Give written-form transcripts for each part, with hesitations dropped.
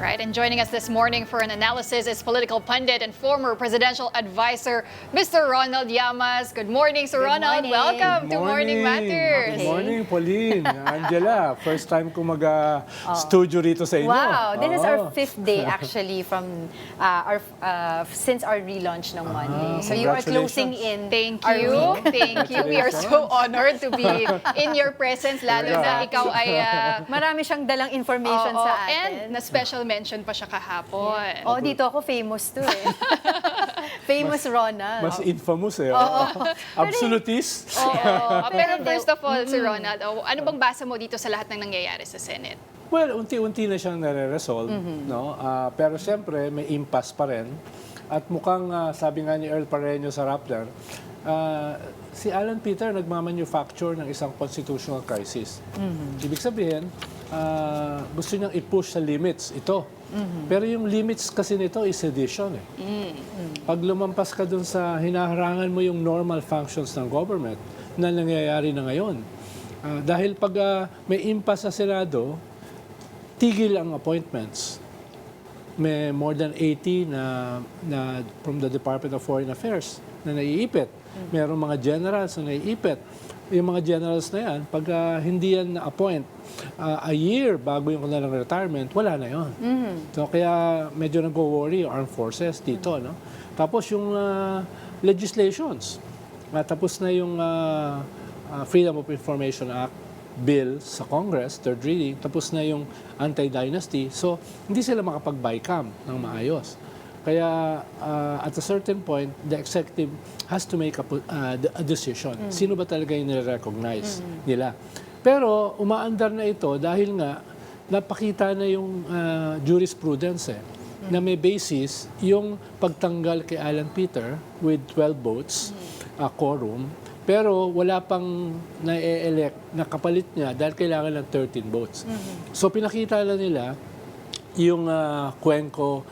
Right, and joining us this morning for an analysis is political pundit and former presidential advisor, Mr. Ronald Llamas. Good morning, Sir Ronald. morning. Welcome to Morning Matters. Good morning, Pauline. Angela, first time ko mag-studio rito sa inyo. Wow, this is our Oo. 5th day actually from since our relaunch ng Monday. So you are closing in. Thank our you. week. Thank you. We are so honored to be in your presence, lalo na ikaw ay Marami siyang dalang information oo, sa and atin. na special mention pa siya kahapon. Oh, dito ako famous to eh. Famous Ronald. Mas infamous eh. Absolutist. Oo. Pero Pero first of all, Sir Ronald, ano bang basa mo dito sa lahat ng nangyayari sa Senate? Well, unti-unti na siyang nare-resolve. No? Pero siyempre, may impasse pa rin. At mukhang, sabi nga ni Earl Pareño sa Rappler, si Alan Peter nagmamanufacture ng isang constitutional crisis. Ibig sabihin, gusto niyang i-push sa limits ito. Pero yung limits kasi nito is sedition eh. Pag lumampas ka dun sa hinaharangan mo yung normal functions ng government na nangyayari na ngayon. Dahil pag may impasse sa Senado, tigil ang appointments. May more than 80 na from the Department of Foreign Affairs na naiipit. Merong mga generals na naiipit. Yung mga generals na yan, pag hindi yan na-appoint a year bago yung kanilang retirement, wala na yon. So kaya medyo nag-worry yung armed forces dito. No? Tapos yung legislations. Tapos na yung Freedom of Information Act bill sa Congress, third reading. Tapos na yung anti-dynasty. So hindi sila makapag-bycam ng maayos. Kaya at a certain point, the executive has to make a decision. Sino ba talaga yung nire-recognize nila? Pero umaandar na ito dahil nga napakita na yung jurisprudence na may basis yung pagtanggal kay Alan Peter with 12 votes, quorum, pero wala pang na-elect na kapalit niya dahil kailangan ng 13 votes. So pinakita na nila yung Cuenco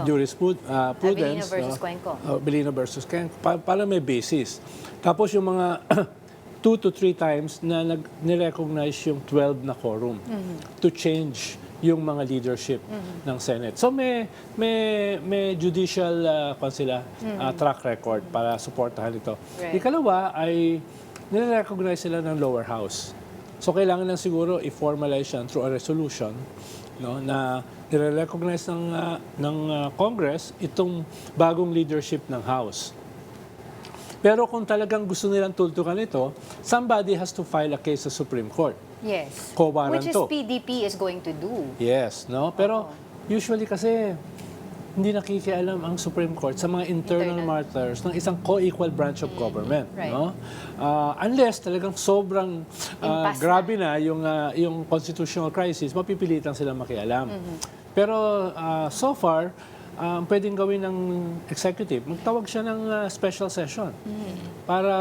jurisprudence. Abilino versus Cuenco. Abilino versus Cuenco. Para may basis. Tapos yung mga 2 to 3 times na nirecognize yung 12 na quorum to change yung mga leadership ng Senate. So may judicial track record para suportahan ito. Right. Ikalawa ay nirecognize sila ng lower house. So kailangan lang siguro i-formalize yan through a resolution, no, na nire-recognize ng Congress itong bagong leadership ng House. Pero kung talagang gusto nilang tultukan ito, somebody has to file a case sa Supreme Court. Yes. Kobaran Which is to. PDP is going to do. Yes, no? Pero usually kasi hindi nakikialam ang Supreme Court sa mga internal matters ng isang co-equal branch of government, Right. no? Unless talagang sobrang Impasse grabe na yung constitutional crisis, mapipilitan silang makialam. Pero so far, pwedeng gawin ng executive, magtawag siya ng special session para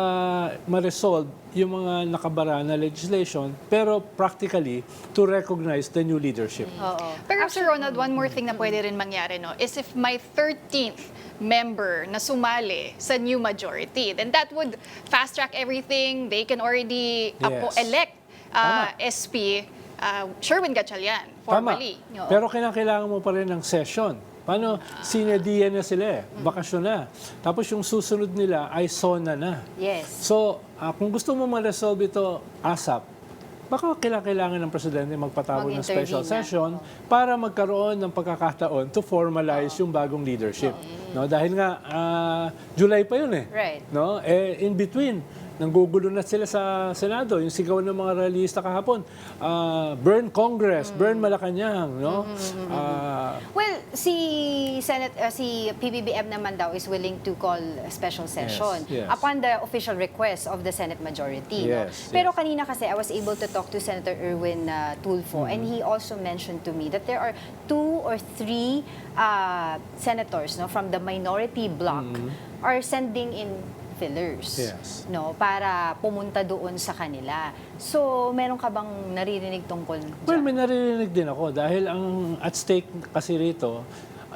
ma-resolve yung mga nakabara na legislation, pero practically to recognize the new leadership. Oo. Pero Sir Ronald, one more thing na pwede rin mangyari, no, is if my 13th member na sumali sa new majority, then that would fast-track everything. They can already Yes. elect Tama. SP Sherwin Gatchalian formally. Tama. Pero kailangan mo pa rin ng session. Paano? Sinediya na sila bakasyon na. Tapos yung susunod nila ay SONA na. Yes. So, kung gusto mo ma-resolve ito ASAP, baka kailangan ng presidente magpatawag ng special Mag-intervene na. session para magkaroon ng pagkakataon to formalize yung bagong leadership. No, dahil nga July pa yun eh. Right. No? In between, nanggugulo na sila sa Senado. Yung sigaw ng mga realista kahapon, burn Congress, burn Malacanang, no? Well, si PBBM naman daw is willing to call a special session yes. upon the official request of the Senate majority. No? Yes, Pero yes. kanina kasi I was able to talk to Senator Erwin Tulfo and he also mentioned to me that there are 2 or 3 senators, no, from the minority bloc are sending in fillers, Yes. no, para pumunta doon sa kanila. So, meron ka bang naririnig tungkol dyan? Well, may naririnig din ako dahil ang at stake kasi rito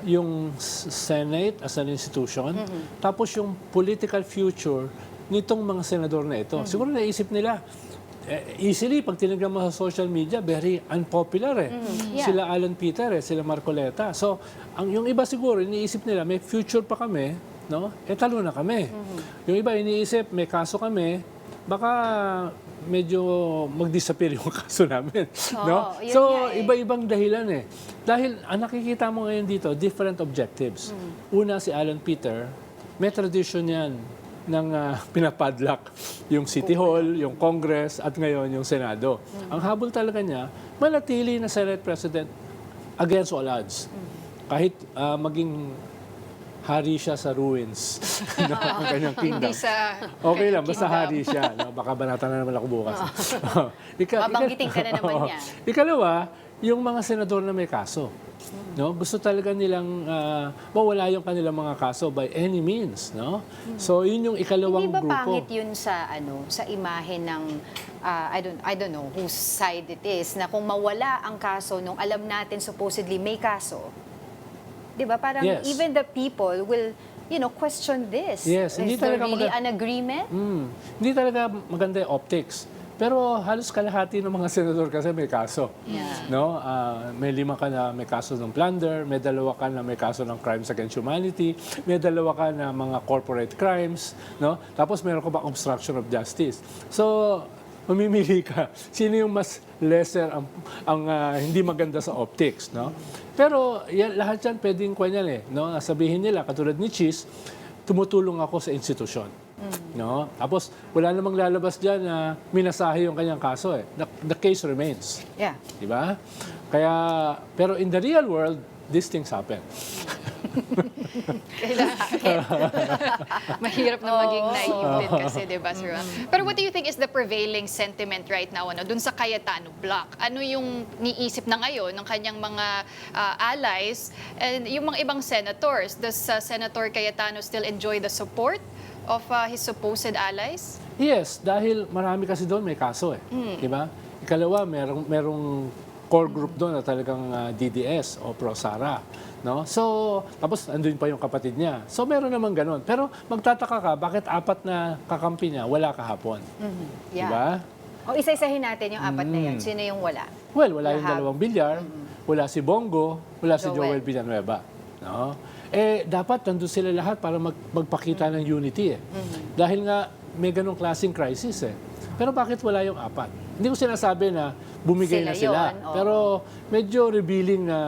yung Senate as an institution, tapos yung political future nitong mga senador na ito. Siguro naisip nila, easily, pag tinignan mo sa social media, very unpopular eh. Yeah. Sila Alan Peter sila Marcoleta. So, yung iba siguro, iniisip nila, may future pa kami, no? Talo na kami. Yung iba, iniisip, may kaso kami, baka medyo mag-disappear yung kaso namin. No? yun So, nga eh. iba-ibang dahilan eh. Dahil, ang nakikita mo ngayon dito, different objectives. Una, si Alan Peter, may tradition yan ng pinapadlock yung City Hall, yung Congress, at ngayon yung Senado. Ang habol talaga niya, manatili na Senate President against all odds. Kahit maging hari siya sa ruins ng kanyang kingdom. Hindi sa Okay lang, basta kingdom. hari siya. No? Baka banatan na naman ako bukas. Babanggitin ka na naman niya. Ikalawa, yung mga senador na may kaso. No? Gusto talaga nilang mawala yung kanilang mga kaso by any means. No? So, yun yung ikalawang Hindi ba grupo. pangit yun sa sa imahe ng I don't know whose side it is, na kung mawala ang kaso nung alam natin supposedly may kaso, 'di ba? Parang Yes. even the people will question this. Yes, hindi Is there talaga really an agreement? Hindi talaga maganda yung optics. Pero halos kalahati ng mga senador kasi may kaso. Yeah. No? May 5 ka na may kaso ng plunder, may 2 ka na may kaso ng crimes against humanity, may 2 ka na mga corporate crimes, no? Tapos meron ka pa obstruction of justice. So, mamimili ka. Sino yung mas lesser ang hindi maganda sa optics, no? Pero lahat yan pwedeng kwan yan eh, no? Sabihin nila, katulad ni Cheese, tumutulong ako sa institusyon. No? Tapos, wala namang lalabas dyan na minasahe yung kanyang kaso eh. The case remains. Yeah. Di ba? Kaya, pero in the real world, these things happen. Mahirap na maging naive din kasi, di ba, Sir Ron? Pero what do you think is the prevailing sentiment right now dun sa Cayetano block? Ano yung niisip na ngayon ng kanyang mga allies and yung mga ibang senators? Does Senator Cayetano still enjoy the support of his supposed allies? Yes, dahil marami kasi doon may kaso eh. Di ba? Ikalawa, merong core group doon na talagang DDS o Pro-Sara. No? So, tapos andun pa yung kapatid niya. So, meron naman ganun. Pero magtataka ka, bakit 4 na kakampi niya wala kahapon? Di Yeah. ba? O isa-isahin natin yung 4 na yun. Sino yung wala? Well, wala yung Lahab. 2 bilyar, wala si Bongo, wala si Joel. Joel Villanueva. No? Dapat nandun sila lahat para magpakita ng unity eh. Dahil nga may ganong klaseng crisis eh. Pero bakit wala yung 4? Hindi ko sinasabi na bumigay Sila na sila. yun, oo. Pero medyo revealing na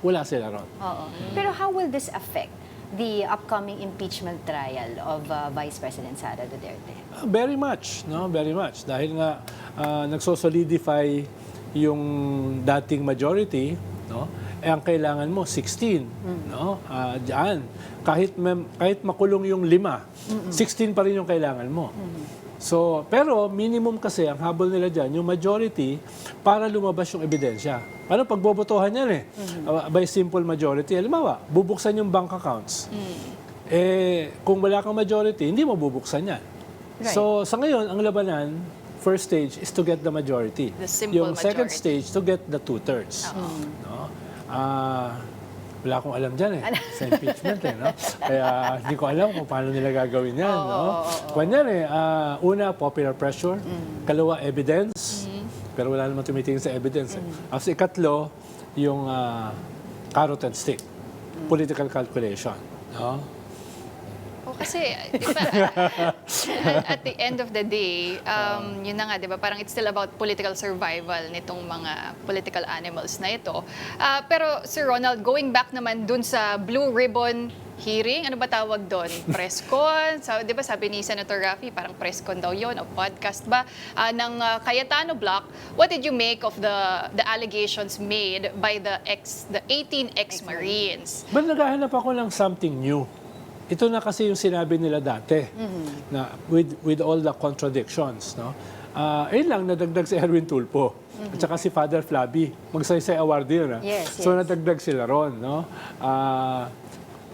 wala sila ron. Oo. Pero how will this affect the upcoming impeachment trial of Vice President Sara Duterte? Very much, no? Very much. Dahil nga nagsosolidify yung dating majority, no? Ang kailangan mo 16, no? Diyan. Kahit makulong yung 5, 16 pa rin yung kailangan mo. So, pero minimum kasi ang habol nila diyan yung majority para lumabas yung ebidensya. Paano pagbobotohan yan eh? By simple majority. Halimbawa, bubuksan yung bank accounts. Kung wala kang majority, hindi mo bubuksan yan. Right. So, sa ngayon, ang labanan, first stage is to get the majority. The simple Yung second majority. stage, to get the 2/3. No? Wala akong alam dyan eh, sa impeachment eh, no? Kaya hindi ko alam kung paano nila gagawin yan, no? Kanyan eh, una, popular pressure. Kalawa, evidence. Pero wala naman tumitingin sa evidence eh. As ikatlo, yung carrot and stick. Political calculation, no? Kasi, di ba, at the end of the day, yun na nga, di ba, parang it's still about political survival nitong mga political animals na ito. Pero, Sir Ronald, going back naman dun sa Blue Ribbon hearing, ano ba tawag doon? Press con? So, di ba sabi ni Senator Raffy, parang press con daw yun, o podcast ba, ng Cayetano block. What did you make of the allegations made by the 18 ex-Marines? But naghahanap ako ng something new. Ito na kasi yung sinabi nila dati na with all the contradictions, no? Ayun lang, nadagdag si Erwin Tulfo at saka si Father Flaby. Magsaysay award yun. Yes, So yes. nadagdag sila ron, no?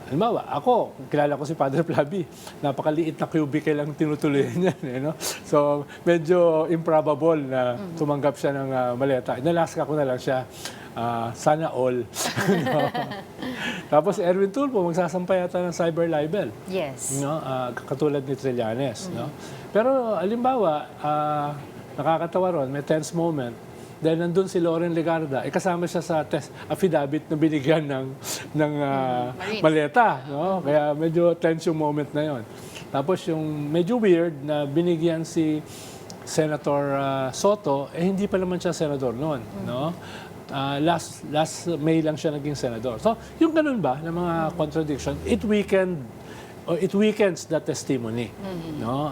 Halimbawa, ako, kilala ko si Father Flaby. Napakaliit na cubicle lang tinutuloy niya. No? So, medyo improbable na tumanggap siya ng maleta. Inalaska ko na lang siya. Sana all. No? Tapos Erwin Tulfo, magsasampay yata ng cyber libel. Yes. No? Katulad ni Trillanes. No? Pero, alimbawa, nakakatawa ron, may tense moment. Dahil nandun si Lauren Legarda, kasama siya sa test affidavit na binigyan ng Marines. maleta. No? Kaya medyo tense yung moment na yon. Tapos yung medyo weird na binigyan si Senator Soto, hindi pa naman siya senador noon. No? Last May lang siya naging senador. So, yung ganun ba, na mga contradiction, it weakens the testimony. No?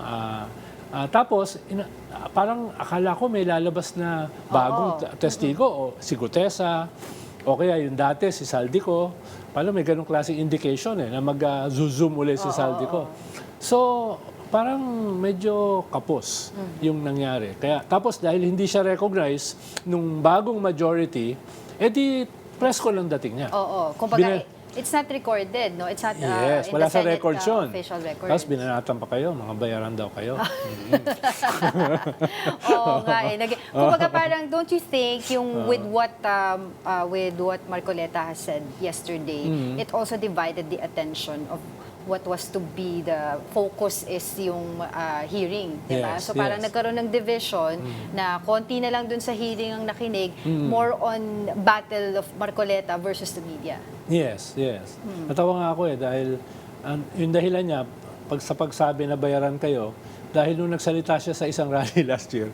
Tapos, parang akala ko may lalabas na bagong testigo, o si Gutesa, o kaya yung dati, si Saldico. Parang may ganong klaseng indication na mag-zoom ulit si Saldico. So, parang medyo kapos yung nangyari. Kaya, tapos dahil hindi siya recognize nung bagong majority, edi presko lang dating niya. Oo. Kumbaga, it's not recorded, no? It's not Yes, in wala the sa Senate, records yun. official records. Tapos binanatan pa kayo, mga bayaran daw kayo. Oo nga eh. Kumbaga parang, don't you think yung with what Marcoleta has said yesterday, it also divided the attention of what was to be the focus is yung hearing, di ba? Yes, So parang yes. nagkaroon ng division na konti na lang dun sa hearing ang nakinig, more on battle of Marcoleta versus the media. Yes, yes. Natawa nga ako dahil yung dahilan niya, sa pagsabi na bayaran kayo, dahil nung nagsalita siya sa isang rally last year,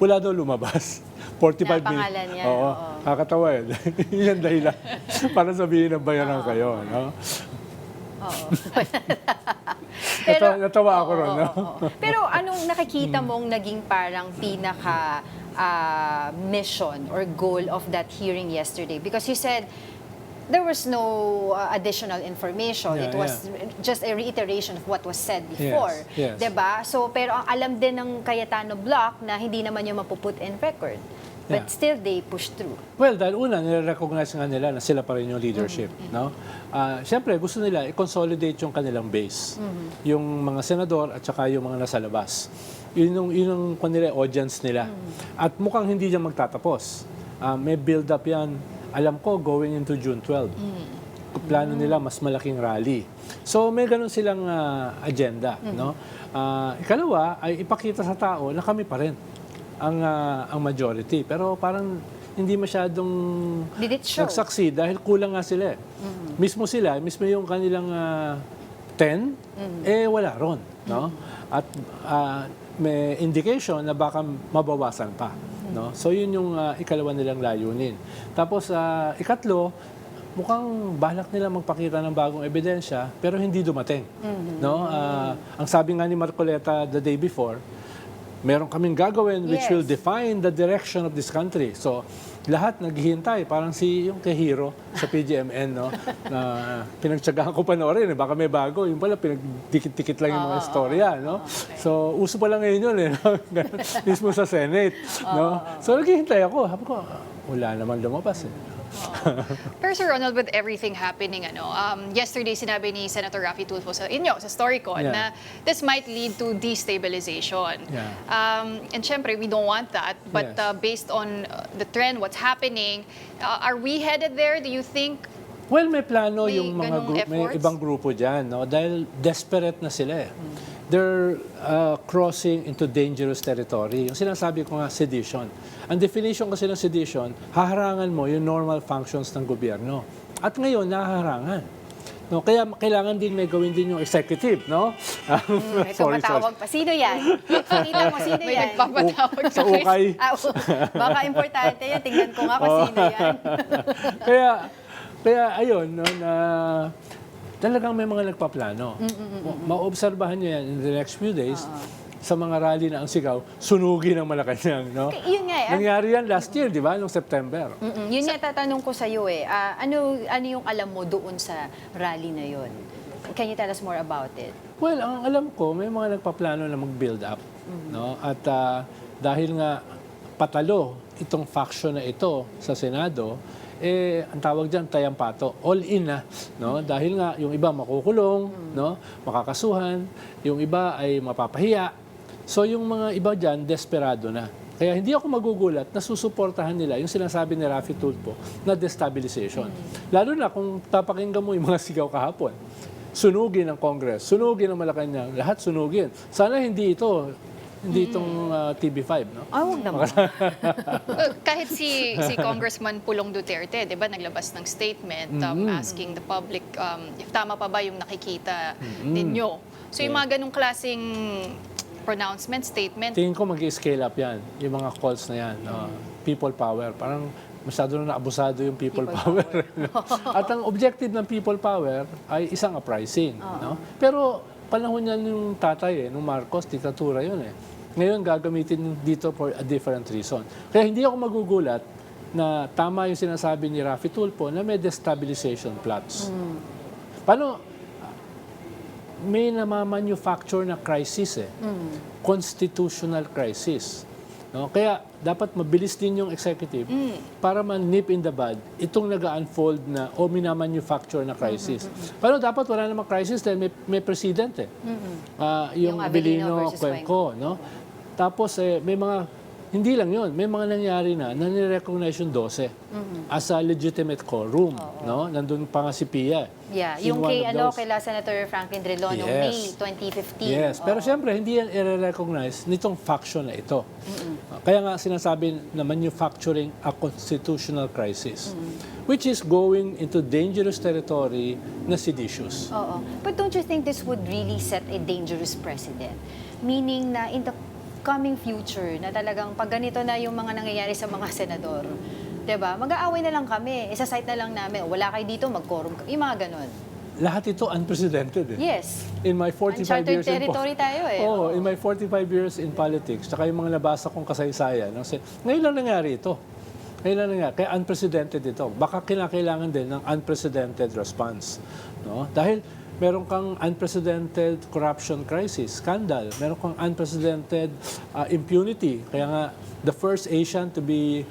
wala daw lumabas. 45 Na pangalan niya, Oo, oo. kakatawa Yan dahilan. Para sabihin na bayaran kayo. No? Oo. Natawa ako ron. No? Pero anong nakikita mong naging parang pinaka mission or goal of that hearing yesterday? Because you said there was no additional information. Yeah, It was just a reiteration of what was said before. Yes. Diba? So, pero ang alam din ng Cayetano Block na hindi naman yung mapuput in record. But Yeah. still, they push through. Well, dahil una, nire-recognize nga nila na sila pa rin yung leadership. No? Siyempre, gusto nila i-consolidate yung kanilang base. Yung mga senador at saka yung mga nasa labas. Yun yung kanila audience nila. At mukhang hindi niya magtatapos. May build-up yan. Alam ko, going into June 12. Plano nila mas malaking rally. So, may ganun silang agenda. No? Ikalawa, ay ipakita sa tao na kami pa rin ang majority. Pero parang hindi masyadong Did it show? nag-succeed dahil kulang nga sila. Mismo yung kanilang 10, wala ron. No? At may indication na baka mabawasan pa. No? So yun yung ikalawa nilang layunin. Tapos ikatlo, mukhang balak nila magpakita ng bagong ebidensya pero hindi dumating. No? Ang sabi nga ni Marcoleta the day before, meron kaming gagawin which Yes. will define the direction of this country. So, lahat naghihintay. Parang yung kay Hero sa PGMN, no? Na pinagtsagaan ko panoorin. Baka may bago. Yung pala, pinagdikit-dikit lang yung mga istorya, no? So, uso pa lang ngayon yun, no? Mismo sa Senate, no? So, naghihintay ako. Sabi ko, wala naman lumabas, Pero Sir Ronald, with everything happening, yesterday sinabi ni Senator Raffy Tulfo sa Storycon Yeah. na this might lead to destabilization. Yeah. And syempre, we don't want that. But Yes. based on the trend, what's happening, are we headed there? Do you think? Well, may plano May yung mga ganong may efforts? ibang grupo dyan, no? Dahil desperate na sila They're crossing into dangerous territory. Yung sinasabi ko nga, sedition. Ang definition kasi ng sedition, haharangan mo yung normal functions ng gobyerno. At ngayon, nahaharangan. No, kaya kailangan din may gawin din yung executive, no? May tumatawag pa. Sino yan? Pakita mo, sino May yan? nagpapatawag Sa ukay. Baka importante yan. Tingnan ko nga kung sino yan. Kaya ayun, no, na talagang may mga nagpaplano. Maobserbahan niyo yan in the next few days sa mga rally na ang sigaw, sunugin ang Malacanang. No? Yun nga Nangyari yan last year, di ba? Noong September. Yun nga tatanong ko sa iyo ano yung alam mo doon sa rally na yun? Can you tell us more about it? Well, ang alam ko, may mga nagpaplano na mag-build up. No? At dahil nga patalo itong faction na ito sa Senado, ang tawag dyan, tayampato. All in na. No? Dahil nga, yung iba makukulong, no? Makakasuhan, yung iba ay mapapahiya. So, yung mga iba dyan, desperado na. Kaya hindi ako magugulat na susuportahan nila yung sinasabi ni Raffy Tulfo na destabilization. Lalo na kung papakinggan mo yung mga sigaw kahapon. Sunugin ang Congress, sunugin ang Malacanang, lahat sunugin. Sana hindi ito Hindi itong TV5, no? Wag naman. Kahit si Congressman Pulong Duterte, 'di ba, naglabas ng statement asking the public if tama pa ba yung nakikita ninyo. So yung mga ganung klaseng pronouncement, statement, Tingin ko mag-scale up yan, yung mga calls na yan. People power. Parang masyado na naabusado yung people power. At ang objective ng people power ay isang uprising. No? Pero panahon yan yung tatay, nung Marcos, diktatura yun eh. Ngayon gagamitin dito for a different reason. Kaya hindi ako magugulat na tama yung sinasabi ni Raffy Tulfo na may destabilization plots. Paano? May namamanufacture na crisis eh. Constitutional crisis. No? Kaya dapat mabilis din yung executive para man-nip in the bud itong nag-unfold na o minamanufacture na crisis. Paano dapat wala namang crisis dahil may president eh. Yung Yung Abilino Abilino versus Cuenco. No? Tapos may mga, hindi lang yun, may mga nangyari na nire-recognize yung 12 as a legitimate quorum. No? Nandun pa nga si Pia. Yeah, In yung one kay of those. kay Senator Franklin Drilon noong May 2015. Yes, pero siyempre hindi yan i-recognize nitong faction na ito. Kaya nga sinasabi na manufacturing a constitutional crisis, which is going into dangerous territory na seditious. Oo. But don't you think this would really set a dangerous precedent? Meaning na in the coming future, na talagang pag ganito na yung mga nangyayari sa mga senador, 'di ba? Mag-aaway na lang kami, isa-cite na lang namin, wala kayo dito, mag-quorum kami, yung mga ganon. Lahat ito unprecedented eh. Yes. In my 45 Uncharted years territory tayo eh. Oh, in my 45 years in politics, tsaka yung mga nabasa kong kasaysayan, ngayon lang nangyari ito. Ngayon lang nangyari. Kaya unprecedented ito. Baka kinakailangan din ng unprecedented response. No? Dahil meron kang unprecedented corruption crisis, scandal. Meron kang unprecedented impunity. Kaya nga, the first Asian to be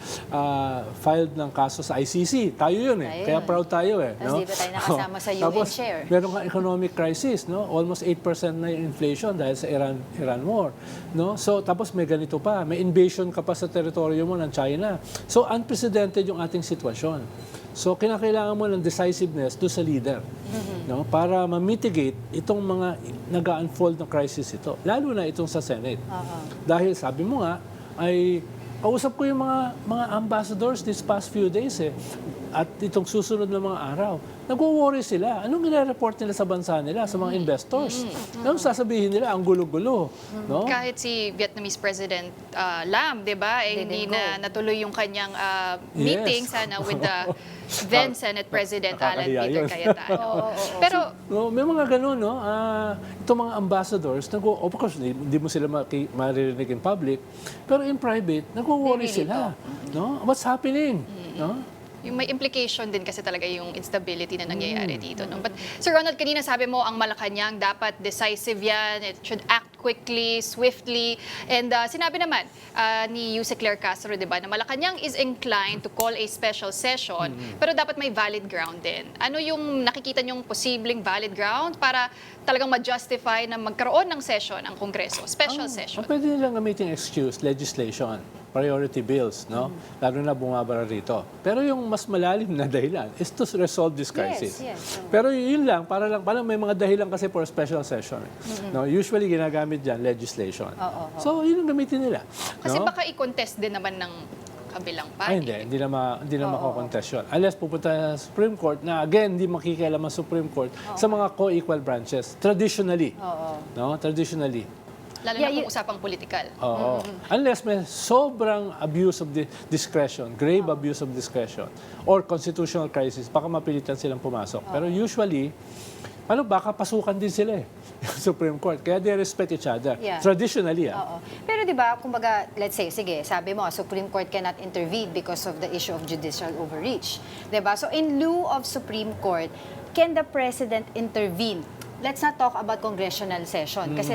filed ng kaso sa ICC. Tayo yun eh. Tayo Kaya yun. proud tayo eh. Tapos di ba tayo nakasama sa UN Tapos, share? meron kang economic crisis, no? Almost 8% na yung inflation dahil sa Iran war, no? So tapos may ganito pa, may invasion ka pa sa teritoryo mo ng China. So unprecedented yung ating sitwasyon. So kinakailangan mo ng decisiveness do sa leader, no? Para ma-mitigate itong mga nag-unfold na crisis ito, lalo na itong sa Senate. Dahil sabi mo nga ay kausap ko yung mga ambassadors this past few days eh. At itong susunod na mga araw, nagwo-worry sila. Anong nire-report nila sa bansa nila, sa mga investors? Anong sasabihin nila? Ang gulo-gulo. No? kahit si Vietnamese President Lam, 'di ba, hindi Didn't na natuloy yung kanyang meeting sana with the then Senate President Alan Nakakahiya Peter yun. Cayetano. Pero No, may mga ganun, no? Itong mga ambassadors, of course, hindi mo sila maririnig in public, pero in private, nagwo-worry They really sila. No? What's happening? No? yung may implication din kasi talaga yung instability na nangyayari dito. No? But Sir Ronald, kanina sabi mo ang Malacanang dapat decisive yan, it should act quickly, swiftly. And sinabi naman ni Yuse Claire Castro, di ba, na Malacanang is inclined to call a special session, pero dapat may valid ground din. Ano yung nakikita niyong posibleng valid ground para talagang ma-justify na magkaroon ng session ang Kongreso, special session? Pwede nilang gamitin excuse, legislation, priority bills, no? Lalo na bumabara rito. Pero yung mas malalim na dahilan is to resolve this crisis. Yes. Pero yun lang, parang may mga dahilan kasi for a special session. No? Usually ginagamit dyan, legislation. So, yun ang gamitin nila. Kasi no? baka i-contest din naman ng kabilang Ay, party. hindi na mako-contest yun. Unless pupunta sa Supreme Court na again, hindi makikialam ang Supreme Court sa mga co-equal branches. Traditionally. No? Traditionally. Lalo na kung usapang politikal. Oo. Unless may sobrang abuse of discretion, grave abuse of discretion, or constitutional crisis, baka mapilitan silang pumasok. Pero usually, baka pasukan din sila eh, yung Supreme Court. Kaya they respect each other. Yeah. Traditionally, Oo. Pero 'di ba, kumbaga, let's say, sige, sabi mo, Supreme Court cannot intervene because of the issue of judicial overreach. 'Di ba? So in lieu of Supreme Court, can the President intervene? Let's not talk about congressional session kasi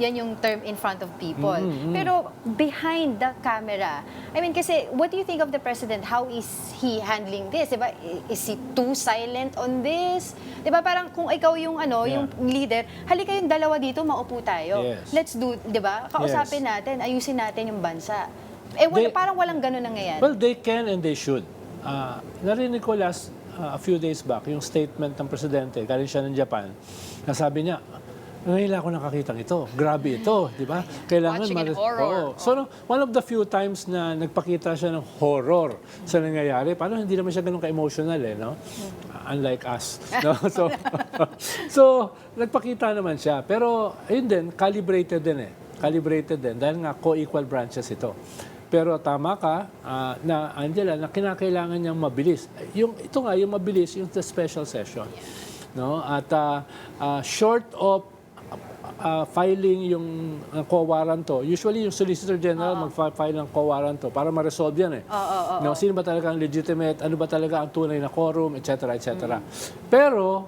yan yung term in front of people. Pero behind the camera, I mean, kasi what do you think of the President? How is he handling this? Diba? Is he too silent on this? Diba, parang kung ikaw yung yung leader, halika yung dalawa dito, maupo tayo. Yes. Let's do, diba? Kausapin natin, ayusin natin yung bansa. Parang walang ganun nangyayari. Well, they can and they should. Narinig ko a few days back, yung statement ng Presidente, galing siya ng Japan, na sabi niya, ngayon lang ako nakakita ito. Grabe ito, di ba? Kailangan Watching in horror. Oo. So, one of the few times na nagpakita siya ng horror sa nangyayari, paano hindi naman siya ganun ka-emotional no? Unlike us. No? So, nagpakita naman siya. Pero, ayun din, calibrated din Calibrated din dahil nga co-equal branches ito. Pero tama ka na Angela na kinakailangan niyang mabilis. Ito nga yung mabilis yung the special session. No? At short of filing yung co-warranto, usually yung Solicitor General mag-file ng co-warranto para ma-resolve yan No, sino ba talaga ang legitimate, ano ba talaga ang tunay na quorum, etc. etc. Pero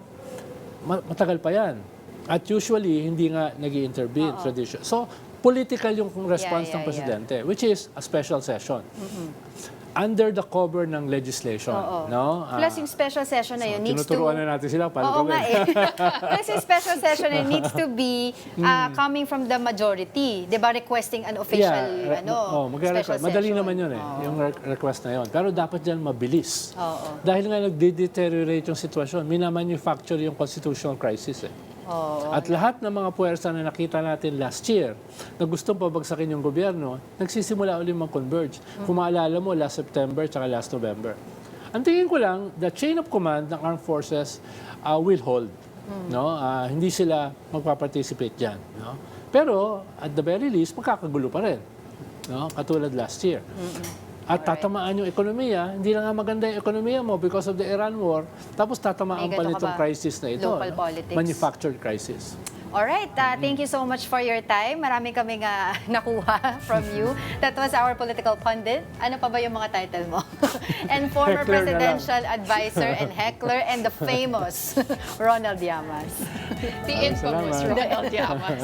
matagal pa yan. At usually hindi nga nag-i-intervene tradition. So political yung response ng presidente, which is a special session. Under the cover ng legislation. No? Plus yung special session na yun needs to... Tinuturuan na natin sila. Oo nga Plus yung special session na needs to be coming from the majority. Di ba? Requesting an official special session. Madali naman yun yung request na yun. Pero dapat dyan mabilis. Dahil nga nagde-deteriorate yung sitwasyon. Minamanufacture yung constitutional crisis At lahat ng mga puwersa na nakita natin last year na gustong pabagsakin yung gobyerno, nagsisimula ulit mag-converge. Kung maalala mo, last September at last November. Ang tingin ko lang, the chain of command ng armed forces will hold. No? Hindi sila magpa-participate dyan. No? Pero, at the very least, magkakagulo pa rin. No? Katulad last year. At tatamaan yung ekonomiya, hindi na nga maganda yung ekonomiya mo because of the Iran war, tapos tatamaan pa nitong crisis na ito. Local politics. Manufactured crisis. Alright, thank you so much for your time. Marami kaming nakuha from you. That was our political pundit. Ano pa ba yung mga title mo? And former Heckler na lang. presidential advisor and heckler and the famous Ronald Llamas. The infamous Salamat. Ronald Llamas.